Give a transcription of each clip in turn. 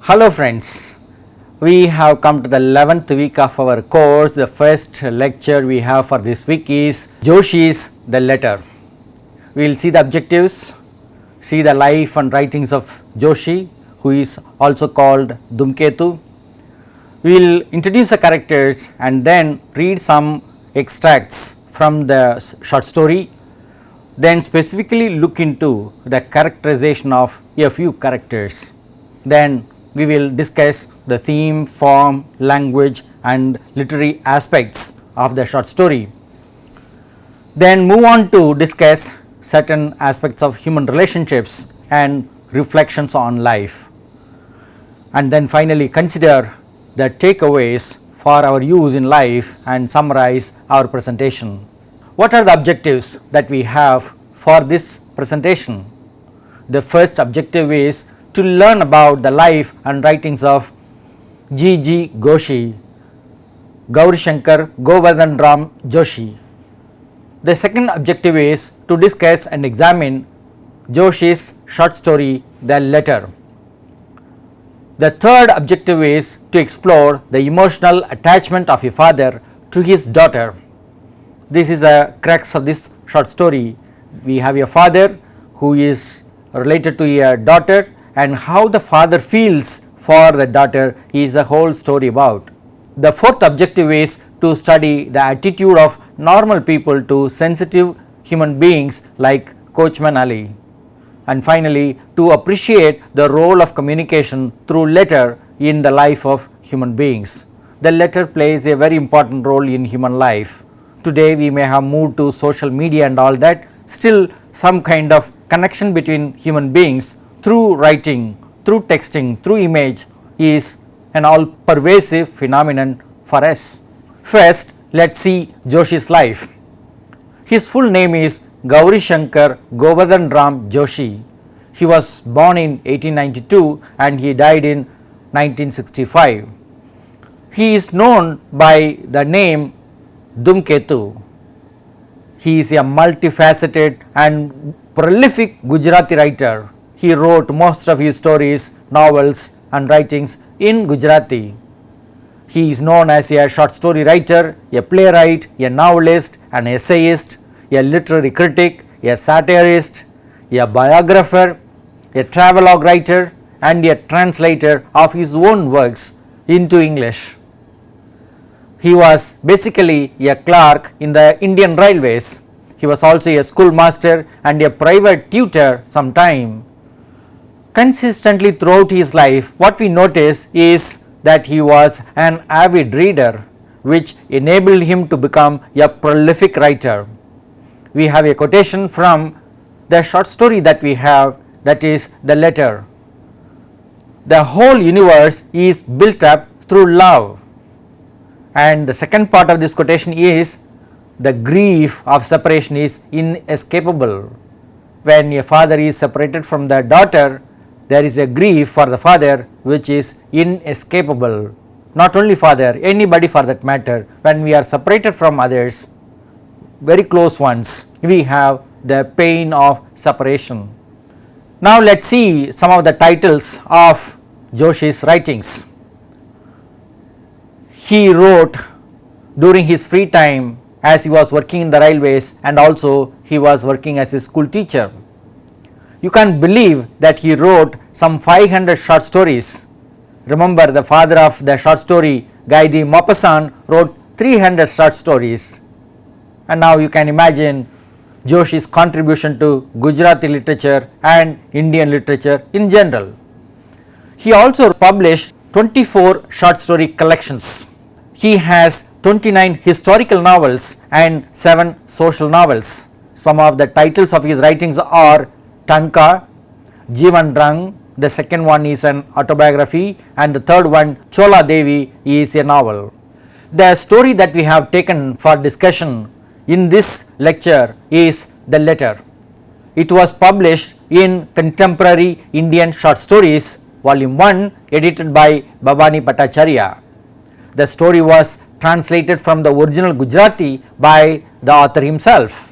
Hello friends, we have come to the 11th week of our course. The first lecture we have for this week is Joshi's The Letter. We will see the objectives, see the life and writings of Joshi, who is also called Dhumketu. We will introduce the characters and then read some extracts from the short story, then specifically look into the characterization of a few characters. Then we will discuss the theme, form, language and literary aspects of the short story. Then move on to discuss certain aspects of human relationships and reflections on life. And then finally consider the takeaways for our use in life and summarize our presentation. What are the objectives that we have for this presentation? The first objective is to learn about the life and writings of G. Joshi, Gaurishankar Govardhan Ram Joshi. The second objective is to discuss and examine Joshi's short story The Letter. The third objective is to explore the emotional attachment of a father to his daughter. This is the crux of this short story. We have a father who is related to a daughter, and how the father feels for the daughter is the whole story about. The fourth objective is to study the attitude of normal people to sensitive human beings like Coachman Ali. And finally, to appreciate the role of communication through letter in the life of human beings. The letter plays a very important role in human life. Today we may have moved to social media and all that, still some kind of connection between human beings through writing, through texting, through image is an all pervasive phenomenon for us. First, let us see Joshi's life. His full name is Gaurishankar Govardhan Ram Joshi. He was born in 1892 and he died in 1965. He is known by the name Dhumketu. He is a multifaceted and prolific Gujarati writer. He wrote most of his stories, novels and writings in Gujarati. He is known as a short story writer, a playwright, a novelist, an essayist, a literary critic, a satirist, a biographer, a travelogue writer and a translator of his own works into English. He was basically a clerk in the Indian Railways. He was also a schoolmaster and a private tutor sometime. Consistently throughout his life, what we notice is that he was an avid reader, which enabled him to become a prolific writer. We have a quotation from the short story that we have, that is The Letter. The whole universe is built up through love. And the second part of this quotation is, the grief of separation is inescapable. When a father is separated from the daughter, there is a grief for the father which is inescapable. Not only father, anybody for that matter, when we are separated from others, very close ones, we have the pain of separation. Now let us see some of the titles of Joshi's writings. He wrote during his free time as he was working in the railways, and also he was working as a school teacher. You can believe that he wrote some 500 short stories. Remember, the father of the short story, Gaidi Maupassant, wrote 300 short stories. And now you can imagine Joshi's contribution to Gujarati literature and Indian literature in general. He also published 24 short story collections. He has 29 historical novels and 7 social novels. Some of the titles of his writings are Tanka, Jivan Rang, the second one is an autobiography, and the third one, Chola Devi, is a novel. The story that we have taken for discussion in this lecture is The Letter. It was published in Contemporary Indian Short Stories, Volume 1, edited by Bhavani Bhattacharya. The story was translated from the original Gujarati by the author himself.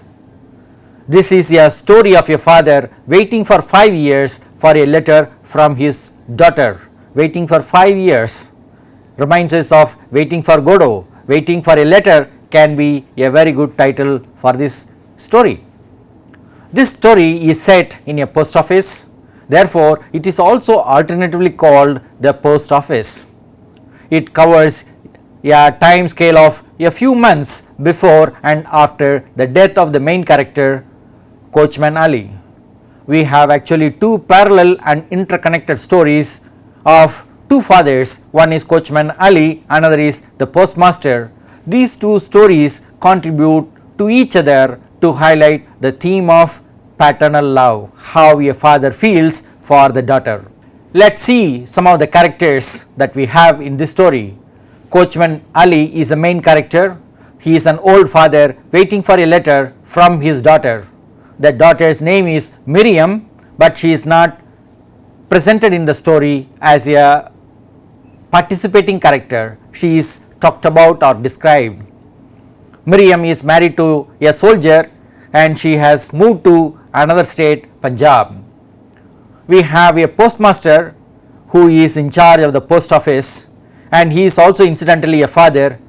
This is a story of a father waiting for 5 years for a letter from his daughter, waiting for 5 years reminds us of waiting for Godot. Waiting for a letter can be a very good title for this story. This story is set in a post office, therefore, it is also alternatively called the post office. It covers a time scale of a few months before and after the death of the main character, Coachman Ali. We have actually two parallel and interconnected stories of two fathers. One is Coachman Ali, another is the postmaster. These two stories contribute to each other to highlight the theme of paternal love, how a father feels for the daughter. Let's see some of the characters that we have in this story. Coachman Ali is the main character. He is an old father waiting for a letter from his daughter. The daughter's name is Miriam, but she is not presented in the story as a participating character. She is talked about or described. Miriam is married to a soldier and she has moved to another state, Punjab. We have a postmaster who is in charge of the post office, and he is also incidentally a father.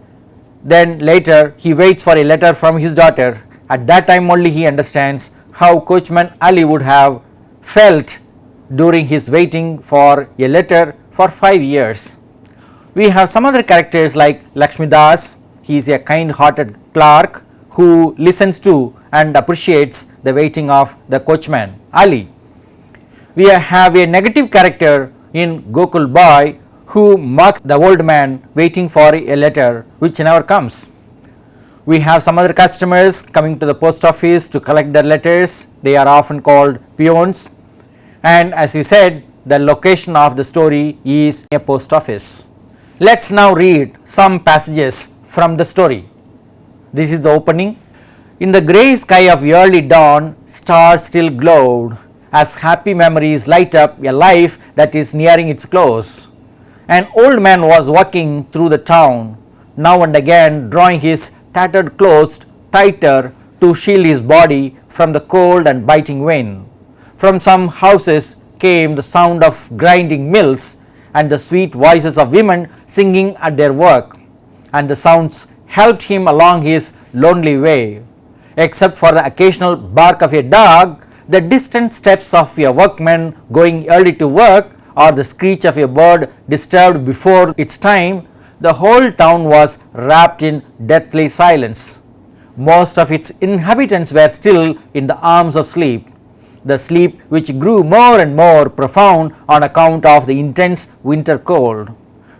Then later he waits for a letter from his daughter. At that time only he understands how Coachman Ali would have felt during his waiting for a letter for 5 years. We have some other characters like Lakshmi Das. He is a kind hearted clerk who listens to and appreciates the waiting of the Coachman Ali. We have a negative character in Gokul Boy who mocks the old man waiting for a letter which never comes. We have some other customers coming to the post office to collect their letters. They are often called peons, and as we said, the location of the story is a post office. Let's now read some passages from the story. This is the opening. In the grey sky of early dawn, stars still glowed as happy memories light up a life that is nearing its close. An old man was walking through the town, now and again drawing his tattered clothes tighter to shield his body from the cold and biting wind. From some houses came the sound of grinding mills and the sweet voices of women singing at their work, and the sounds helped him along his lonely way. Except for the occasional bark of a dog, the distant steps of a workman going early to work, or the screech of a bird disturbed before its time, the whole town was wrapped in deathly silence. Most of its inhabitants were still in the arms of sleep, the sleep which grew more and more profound on account of the intense winter cold.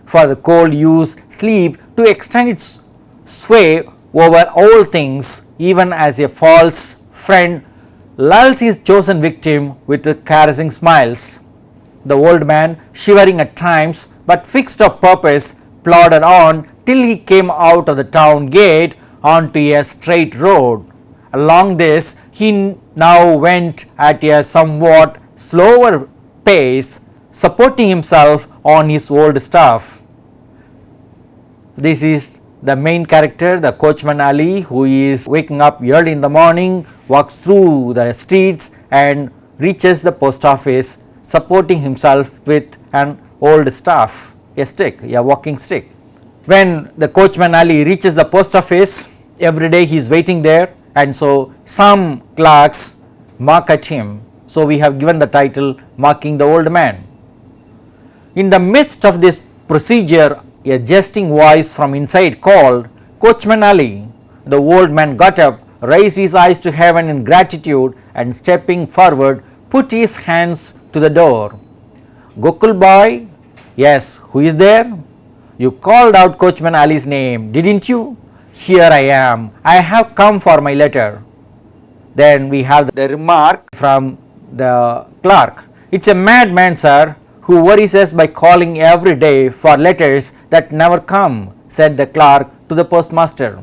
For the cold used sleep to extend its sway over all things, even as a false friend lulls his chosen victim with caressing smiles. The old man, shivering at times but fixed of purpose, plodded on till he came out of the town gate onto a straight road. Along this he now went at a somewhat slower pace, supporting himself on his old staff. This is the main character, the Coachman Ali, who is waking up early in the morning, walks through the streets and reaches the post office, supporting himself with an old staff, a stick, a walking stick. When the Coachman Ali reaches the post office, every day he is waiting there, and so some clerks mock at him. So we have given the title Mocking the Old Man. In the midst of this procedure, a jesting voice from inside called, "Coachman Ali." The old man got up, raised his eyes to heaven in gratitude, and stepping forward, put his hands to the door. "Gokul Boy, yes, who is there? You called out Coachman Ali's name, didn't you? Here I am, I have come for my letter." Then we have the remark from the clerk, "It's a madman, sir, who worries us by calling every day for letters that never come," said the clerk to the postmaster.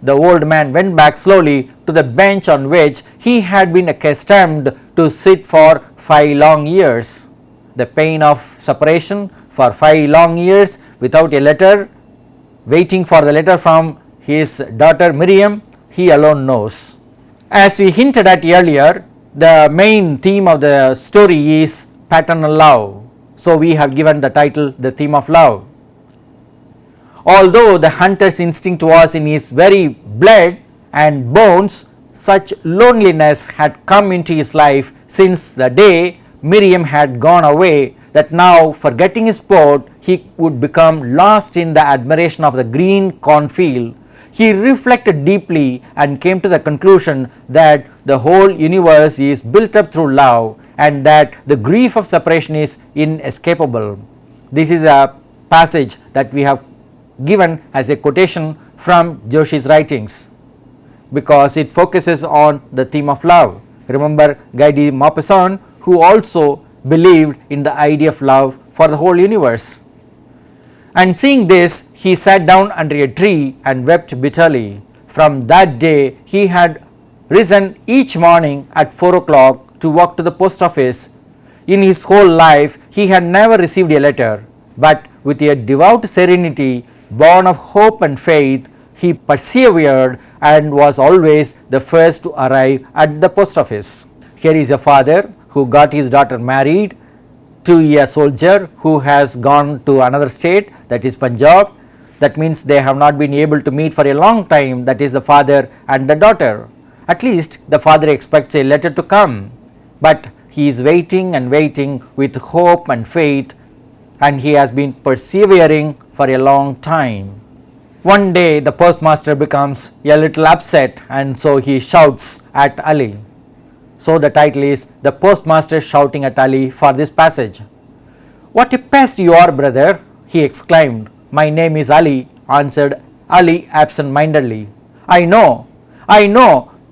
The old man went back slowly to the bench on which he had been accustomed to sit for 5 long years. The pain of separation for 5 long years without a letter, waiting for the letter from his daughter Miriam, he alone knows. As we hinted at earlier, the main theme of the story is paternal love. So, we have given the title The Theme of Love. Although the hunter's instinct was in his very blood and bones, such loneliness had come into his life since the day Miriam had gone away, that now, forgetting his sport, he would become lost in the admiration of the green cornfield. He reflected deeply and came to the conclusion that the whole universe is built up through love and that the grief of separation is inescapable. This is a passage that we have given as a quotation from Joshi's writings, because it focuses on the theme of love. Remember Guy de Maupassant, who also believed in the idea of love for the whole universe. And seeing this, he sat down under a tree and wept bitterly. From that day, he had risen each morning at 4 o'clock to walk to the post office. In his whole life, he had never received a letter, but with a devout serenity born of hope and faith, he persevered and was always the first to arrive at the post office. Here is a father who got his daughter married to a soldier who has gone to another state, that is Punjab. That means they have not been able to meet for a long time, that is the father and the daughter. At least the father expects a letter to come, but he is waiting and waiting with hope and faith, and he has been persevering for a long time. One day the postmaster becomes a little upset, and so he shouts at Ali. So the title is The Postmaster Shouting at Ali for this passage. "What a pest you are, brother," he exclaimed. "My name is Ali," answered Ali absent-mindedly. I know,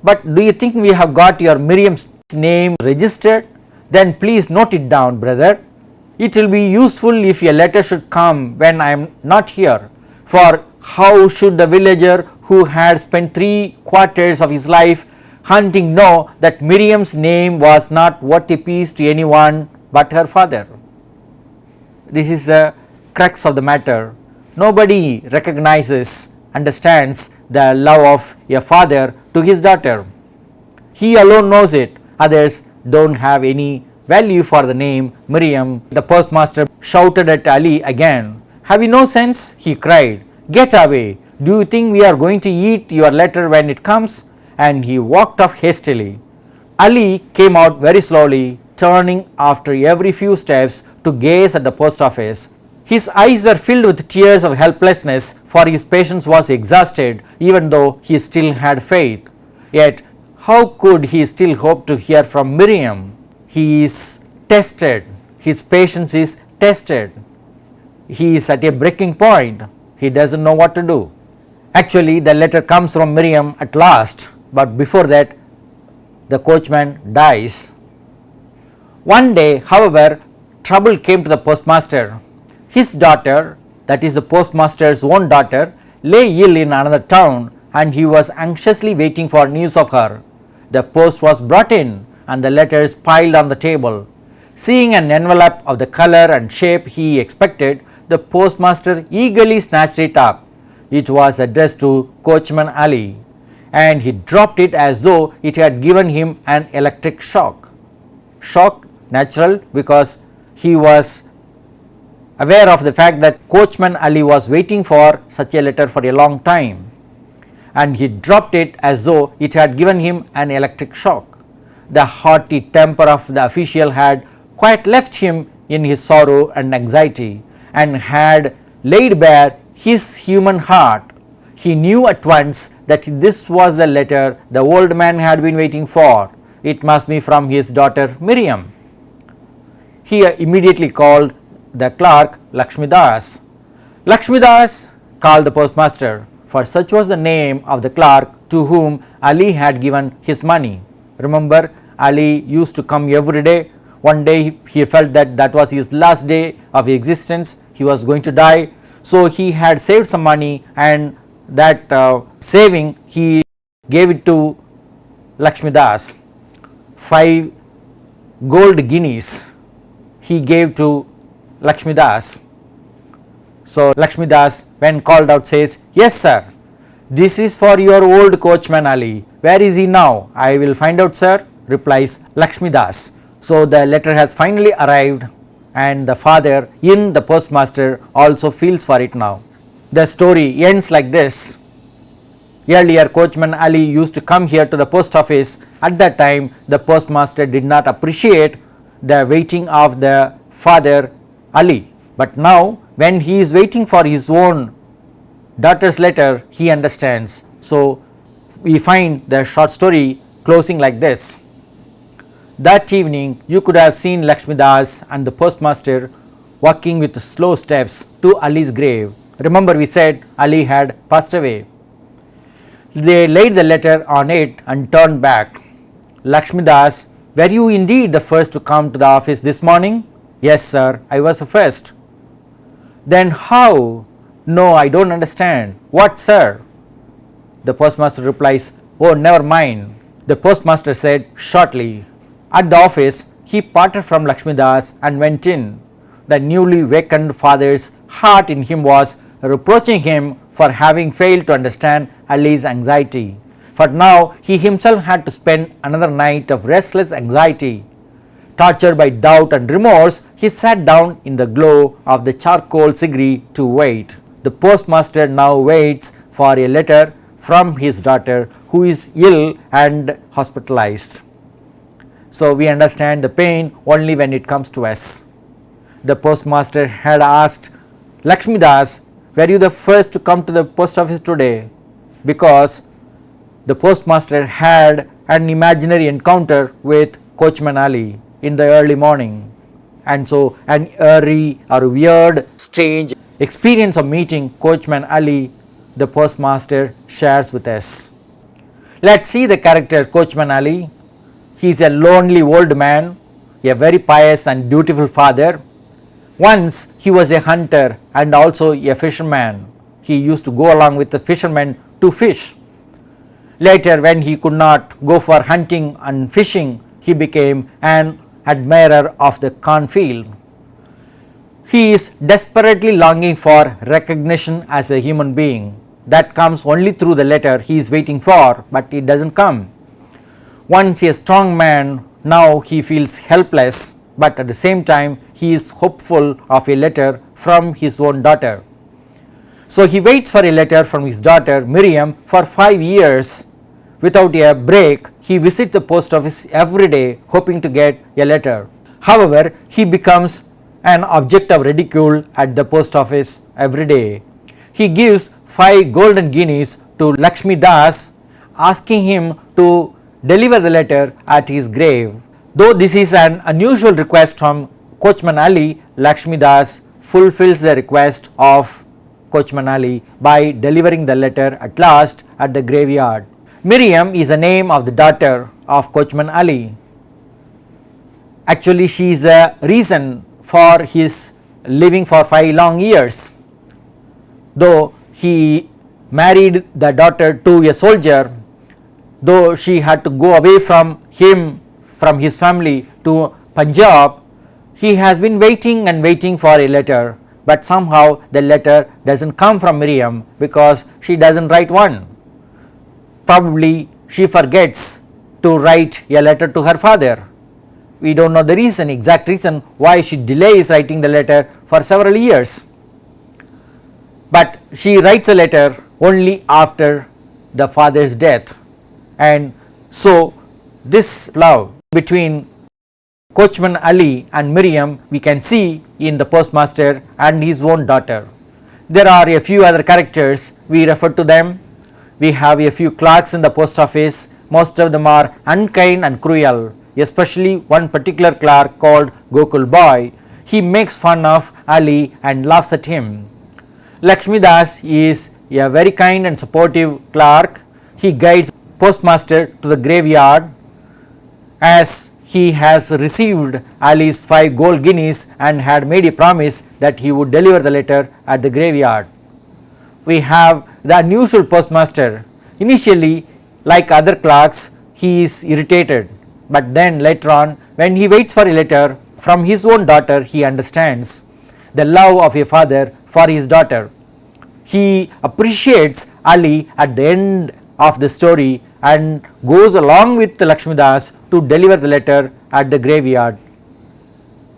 but do you think we have got your Miriam's name registered? Then please note it down, brother. It will be useful if a letter should come when I am not here. For how should the villager who had spent 3/4 of his life hunting know that Miriam's name was not worth a piece to anyone but her father? This is the crux of the matter. Nobody recognizes, understands the love of a father to his daughter. He alone knows it. Others don't have any value for the name Miriam. The postmaster shouted at Ali again. "Have you no sense?" he cried. "Get away. Do you think we are going to eat your letter when it comes?" And he walked off hastily. Ali came out very slowly, turning after every few steps to gaze at the post office. His eyes were filled with tears of helplessness, for his patience was exhausted, even though he still had faith. Yet how could he still hope to hear from Miriam? He is tested. His patience is tested. He is at a breaking point. He doesn't know what to do. Actually, the letter comes from Miriam at last, but before that, the coachman dies. One day, however, trouble came to the postmaster. His daughter, that is the postmaster's own daughter, lay ill in another town, and he was anxiously waiting for news of her. The post was brought in, and the letters piled on the table. Seeing an envelope of the color and shape he expected, the postmaster eagerly snatched it up. It was addressed to Coachman Ali, and he dropped it as though it had given him an electric shock. Shock, natural, because he was aware of the fact that Coachman Ali was waiting for such a letter for a long time, and he dropped it as though it had given him an electric shock. The haughty temper of the official had quite left him in his sorrow and anxiety, and had laid bare his human heart. He knew at once that this was the letter the old man had been waiting for. It must be from his daughter Miriam. He immediately called the clerk Lakshmidas. "Lakshmidas," called the postmaster, for such was the name of the clerk to whom Ali had given his money. Remember, Ali used to come every day. One day he felt that that was his last day of existence. He was going to die. So he had saved some money, and that saving he gave it to Lakshmidas. 5 gold guineas he gave to Lakshmidas. So Lakshmidas, when called out, says, "Yes sir, this is for your old coachman Ali. Where is he now?" "I will find out, sir," replies Lakshmidas. So the letter has finally arrived, and the father in the postmaster also feels for it now. The story ends like this. Earlier, coachman Ali used to come here to the post office. At that time, the postmaster did not appreciate the waiting of the father Ali. But now, when he is waiting for his own daughter's letter, he understands. So, we find the short story closing like this. That evening, you could have seen Lakshmidas and the postmaster walking with slow steps to Ali's grave. Remember, we said Ali had passed away. They laid the letter on it and turned back. Lakshmidas, were you indeed the first to come to the office this morning? Yes, sir, I was the first. Then how? No, I don't understand. What, sir? The postmaster replies, oh, never mind. The postmaster said shortly. At the office, he parted from Lakshmidas and went in. The newly wakened father's heart in him was reproaching him for having failed to understand Ali's anxiety. For now, he himself had to spend another night of restless anxiety. Tortured by doubt and remorse, he sat down in the glow of the charcoal cigarette to wait. The postmaster now waits for a letter from his daughter, who is ill and hospitalized. So we understand the pain only when it comes to us. The postmaster had asked Lakshmidas, were you the first to come to the post office today? Because the postmaster had an imaginary encounter with coachman Ali in the early morning, and so an eerie or weird, strange experience of meeting coachman Ali the postmaster shares with us. Let's see the character coachman Ali. He is a lonely old man, a very pious and dutiful father. Once he was a hunter and also a fisherman. He used to go along with the fishermen to fish. Later, when he could not go for hunting and fishing, he became an admirer of the cornfield. He is desperately longing for recognition as a human being. That comes only through the letter he is waiting for, but it doesn't come. Once a strong man, now he feels helpless, but at the same time he is hopeful of a letter from his own daughter. So he waits for a letter from his daughter Miriam for 5 years. Without a break, he visits the post office every day hoping to get a letter. However, he becomes an object of ridicule at the post office every day. He gives 5 golden guineas to Lakshmidas, asking him to deliver the letter at his grave. Though this is an unusual request from coachman Ali, Lakshmidas fulfills the request of coachman Ali by delivering the letter at last at the graveyard. Miriam is the name of the daughter of coachman Ali. Actually, she is the reason for his living for 5 long years. Though he married the daughter to a soldier, though she had to go away from him, from his family to Punjab, he has been waiting and waiting for a letter, but somehow the letter doesn't come from Miriam because she doesn't write one. Probably she forgets to write a letter to her father. We don't know the reason, exact reason why she delays writing the letter for several years. But she writes a letter only after the father's death. And so this love between coachman Ali and Miriam we can see in the postmaster and his own daughter. There are a few other characters, we refer to them. We have a few clerks in the post office. Most of them are unkind and cruel, especially one particular clerk called Gokul Boy. He makes fun of Ali and laughs at him. Lakshmidas is a very kind and supportive clerk. He guides postmaster to the graveyard as he has received Ali's 5 gold guineas and had made a promise that he would deliver the letter at the graveyard. We have the unusual postmaster. Initially, like other clerks, he is irritated, but then later on, when he waits for a letter from his own daughter, he understands the love of a father for his daughter. He appreciates Ali at the end of the story and goes along with Lakshmidas to deliver the letter at the graveyard.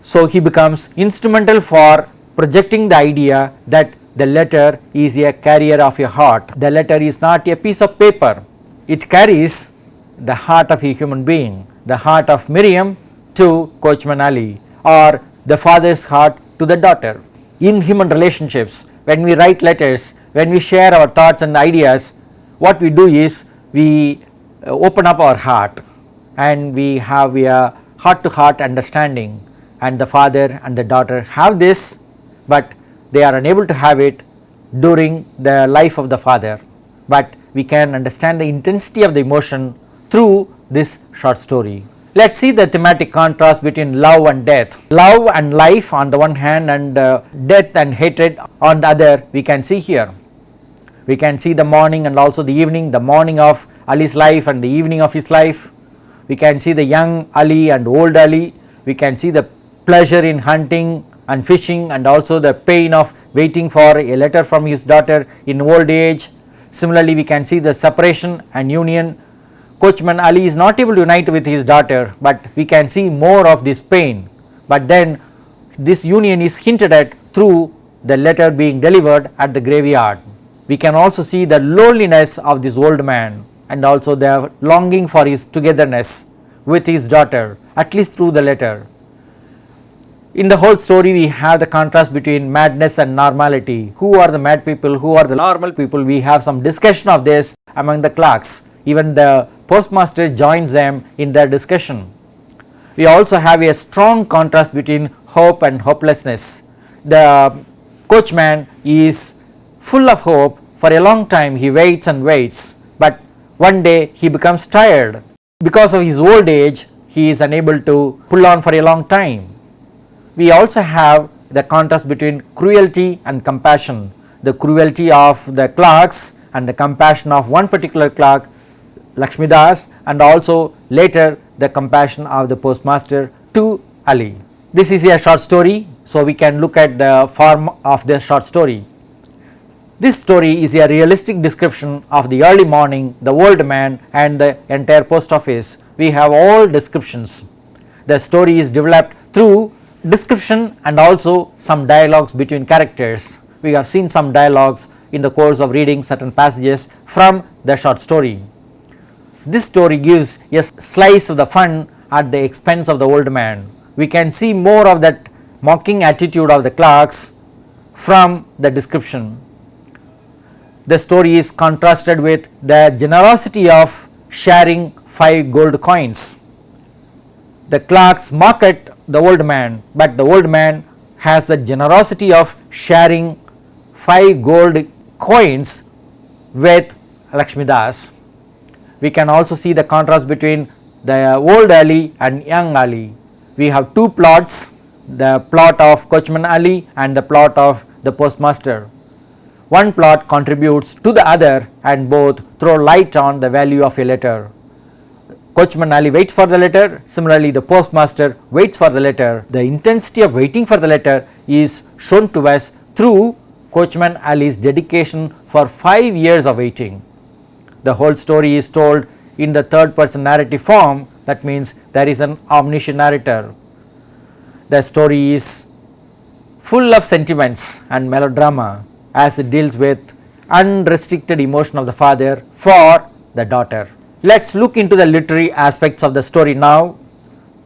So he becomes instrumental for projecting the idea that the letter is a carrier of a heart. The letter is not a piece of paper, it carries the heart of a human being, the heart of Miriam to Coachman Ali, or the father's heart to the daughter. In human relationships, when we write letters, when we share our thoughts and ideas, what we do is we open up our heart and we have a heart to heart understanding, and the father and the daughter have this, but they are unable to have it during the life of the father, but we can understand the intensity of the emotion through this short story. Let us see the thematic contrast between love and death. Love and life on the one hand, and death and hatred on the other, we can see here. We can see the morning and also the evening, the morning of Ali's life and the evening of his life. We can see the young Ali and old Ali. We can see the pleasure in hunting and fishing, and also the pain of waiting for a letter from his daughter in old age. Similarly, we can see the separation and union. Coachman Ali is not able to unite with his daughter, but we can see more of this pain. But then this union is hinted at through the letter being delivered at the graveyard. We can also see the loneliness of this old man and also the longing for his togetherness with his daughter, at least through the letter. In the whole story, we have the contrast between madness and normality. Who are the mad people? Who are the normal people? We have some discussion of this among the clerks. Even the postmaster joins them in their discussion. We also have a strong contrast between hope and hopelessness. The coachman is full of hope. For a long time he waits and waits, but one day he becomes tired. Because of his old age, he is unable to pull on for a long time. We also have the contrast between cruelty and compassion. The cruelty of the clerks and the compassion of one particular clerk, Lakshmidas, and also later the compassion of the postmaster to Ali. This is a short story, so we can look at the form of the short story. This story is a realistic description of the early morning, the old man and the entire post office. We have all descriptions. The story is developed through description and also some dialogues between characters. We have seen some dialogues in the course of reading certain passages from the short story. This story gives a slice of the fun at the expense of the old man. We can see more of that mocking attitude of the clerks from the description. The story is contrasted with the generosity of sharing 5 gold coins. The clerks mock at the old man, but the old man has the generosity of sharing 5 gold coins with Lakshmidas. We can also see the contrast between the old Ali and young Ali. We have 2 plots, the plot of Coachman Ali and the plot of the postmaster. One plot contributes to the other and both throw light on the value of a letter. Coachman Ali waits for the letter, similarly the postmaster waits for the letter. The intensity of waiting for the letter is shown to us through Coachman Ali's dedication for 5 years of waiting. The whole story is told in the third person narrative form, that means there is an omniscient narrator. The story is full of sentiments and melodrama as it deals with unrestricted emotion of the father for the daughter. Let us look into the literary aspects of the story now.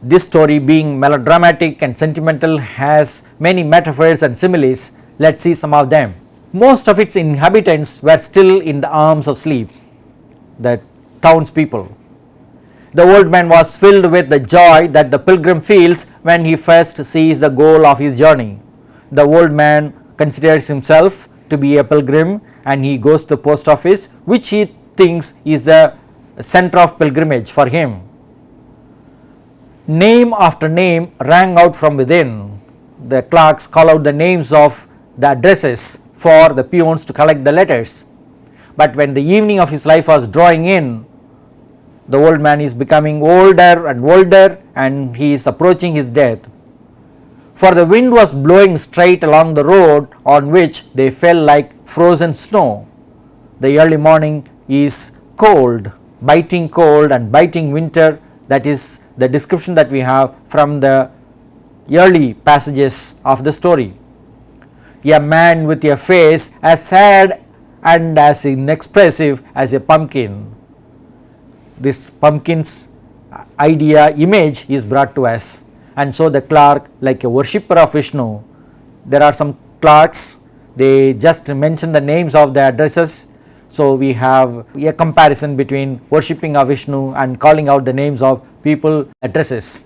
This story, being melodramatic and sentimental, has many metaphors and similes. Let us see some of them. Most of its inhabitants were still in the arms of sleep, the townspeople. The old man was filled with the joy that the pilgrim feels when he first sees the goal of his journey. The old man considers himself to be a pilgrim and he goes to the post office, which he thinks is the center of pilgrimage for him. Name after name rang out from within. The clerks call out the names of the addresses for the peons to collect the letters. But when the evening of his life was drawing in, the old man is becoming older and older and he is approaching his death. For the wind was blowing straight along the road on which they fell like frozen snow. The early morning is cold, biting cold and biting winter. That is the description that we have from the early passages of the story. A man with a face as sad and as inexpressive as a pumpkin. This pumpkin's idea image is brought to us, and so the clerk, like a worshipper of Vishnu. There are some clerks, they just mention the names of the addresses. So we have a comparison between worshipping of Vishnu and calling out the names of people addresses.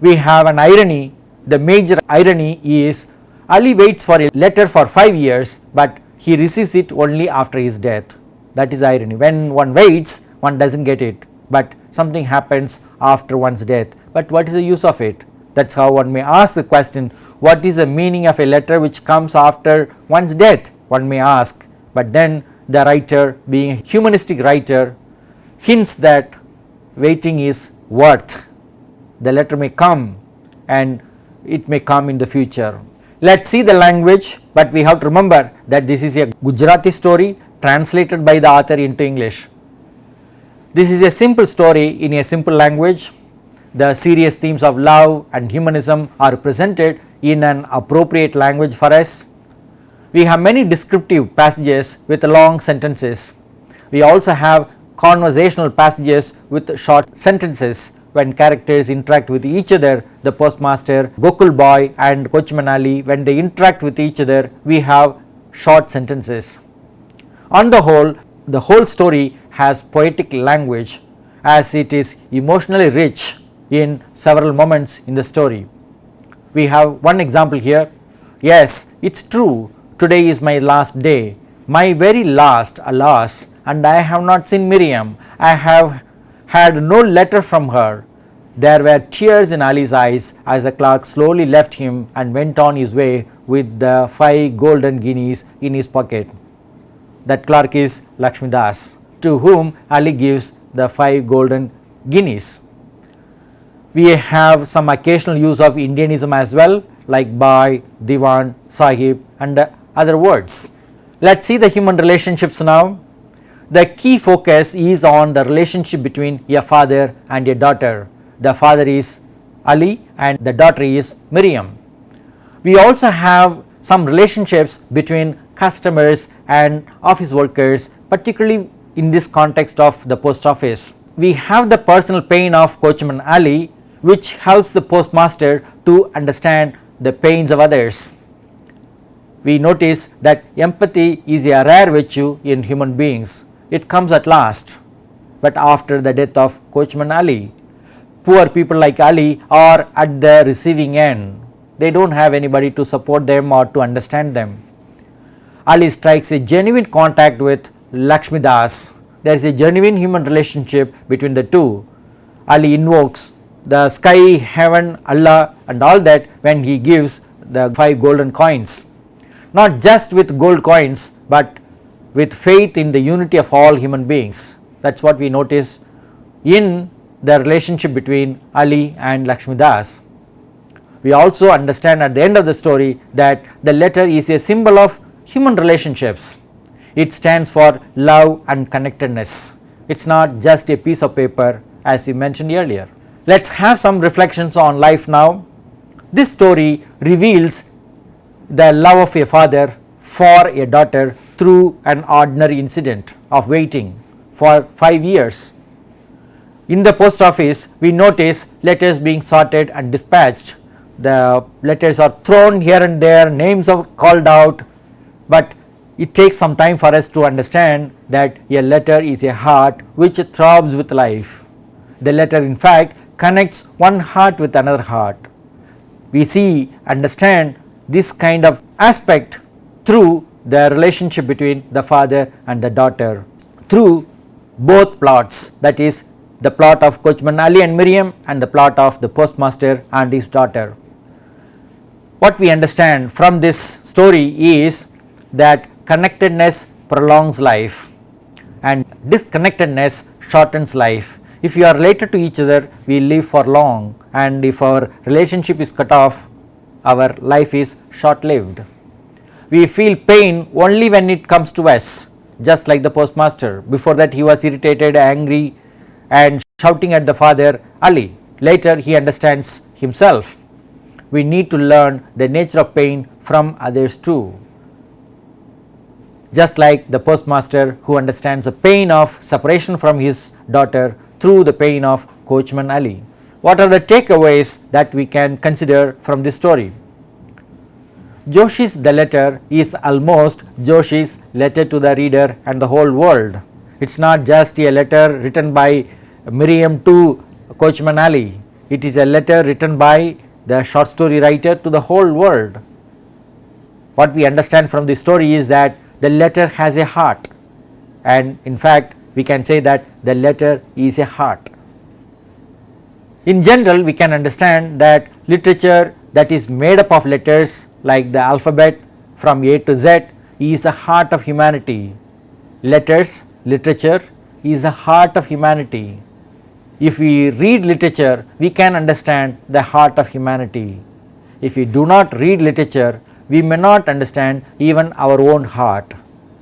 We have an irony. The major irony is Ali waits for a letter for 5 years, but he receives it only after his death. That is irony. When one waits, one doesn't get it, but something happens after one's death. But what is the use of it? That's how one may ask the question, what is the meaning of a letter which comes after one's death? One may ask, but then the writer, being a humanistic writer, hints that waiting is worth. The letter may come and it may come in the future. Let's see the language, but we have to remember that this is a Gujarati story translated by the author into English. This is a simple story in a simple language. The serious themes of love and humanism are presented in an appropriate language for us. We have many descriptive passages with long sentences. We also have conversational passages with short sentences when characters interact with each other. The postmaster, Gokul boy and Coachman Ali, when they interact with each other, we have short sentences. On the whole story has poetic language, as it is emotionally rich in several moments in the story. We have one example here. Yes, it's true, today is my last day, my very last, alas, and I have not seen Miriam. I have had no letter from her. There were tears in Ali's eyes as the clerk slowly left him and went on his way with the 5 golden guineas in his pocket. That clerk is Lakshmi Das, to whom Ali gives the 5 golden guineas. We have some occasional use of Indianism as well, like Bhai, Diwan, Sahib and other words. Let's see the human relationships now. The key focus is on the relationship between a father and a daughter. The father is Ali and the daughter is Miriam. We also have some relationships between customers and office workers, particularly in this context of the post office. We have the personal pain of Coachman Ali, which helps the postmaster to understand the pains of others. We notice that empathy is a rare virtue in human beings. It comes at last, but after the death of Coachman Ali. Poor people like Ali are at the receiving end. They don't have anybody to support them or to understand them. Ali strikes a genuine contact with Lakshmi Das. There is a genuine human relationship between the two. Ali invokes the sky, heaven, Allah and all that when he gives the 5 golden coins. Not just with gold coins, but with faith in the unity of all human beings. That's what we notice in the relationship between Ali and Lakshmi Das. We also understand at the end of the story that the letter is a symbol of human relationships. It stands for love and connectedness. It's not just a piece of paper, as we mentioned earlier. Let's have some reflections on life now. This story reveals the love of a father for a daughter through an ordinary incident of waiting for 5 years. In the post office, we notice letters being sorted and dispatched. The letters are thrown here and there, names are called out, but it takes some time for us to understand that a letter is a heart which throbs with life. The letter in fact connects one heart with another heart. We see, understand this kind of aspect through the relationship between the father and the daughter, through both plots, that is the plot of Coachman Ali and Miriam and the plot of the postmaster and his daughter. What we understand from this story is that connectedness prolongs life and disconnectedness shortens life. If you are related to each other, we live for long, and if our relationship is cut off, our life is short lived. We feel pain only when it comes to us, just like the postmaster. Before that he was irritated, angry and shouting at the father Ali. Later he understands himself. we need to learn the nature of pain from others too. Just like the postmaster who understands the pain of separation from his daughter through the pain of coachman Ali. What are the takeaways that we can consider from this story? Joshi's The Letter is almost Joshi's letter to the reader and the whole world. It is not just a letter written by Miriam to Coachman Ali. It is a letter written by the short story writer to the whole world. What we understand from this story is that the letter has a heart, and in fact we can say that the letter is a heart. In general, we can understand that literature that is made up of letters like the alphabet from A to Z is the heart of humanity. Letters, literature is the heart of humanity. If we read literature, we can understand the heart of humanity. If we do not read literature, we may not understand even our own heart.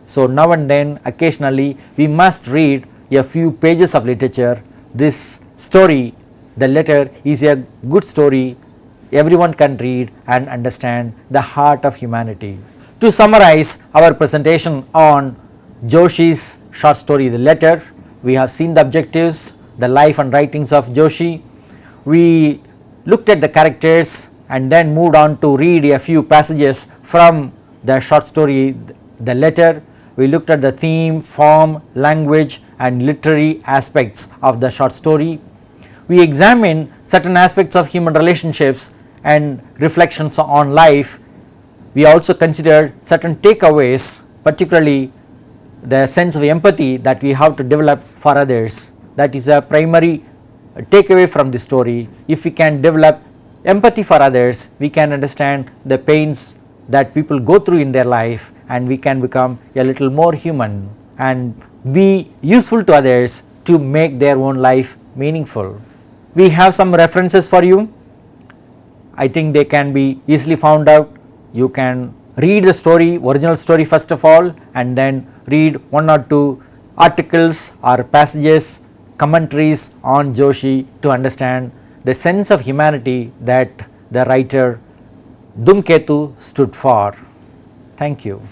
So now and then, occasionally, we must read a few pages of literature. This story, The Letter, is a good story. Everyone can read and understand the heart of humanity. To summarize our presentation on Joshi's short story The Letter, we have seen the objectives, the life and writings of Joshi. We looked at the characters and then moved on to read a few passages from the short story The Letter. We looked at the theme, form, language and literary aspects of the short story. We examined certain aspects of human relationships and reflections on life. We also considered certain takeaways, particularly the sense of empathy that we have to develop for others. That is a primary takeaway from the story. If we can develop empathy for others, we can understand the pains that people go through in their life, and we can become a little more human and be useful to others to make their own life meaningful. We have some references for you. I think they can be easily found out. You can read the story, original story first of all, and then read one or two articles or passages, commentaries on Joshi to understand the sense of humanity that the writer Dhumketu stood for. Thank you.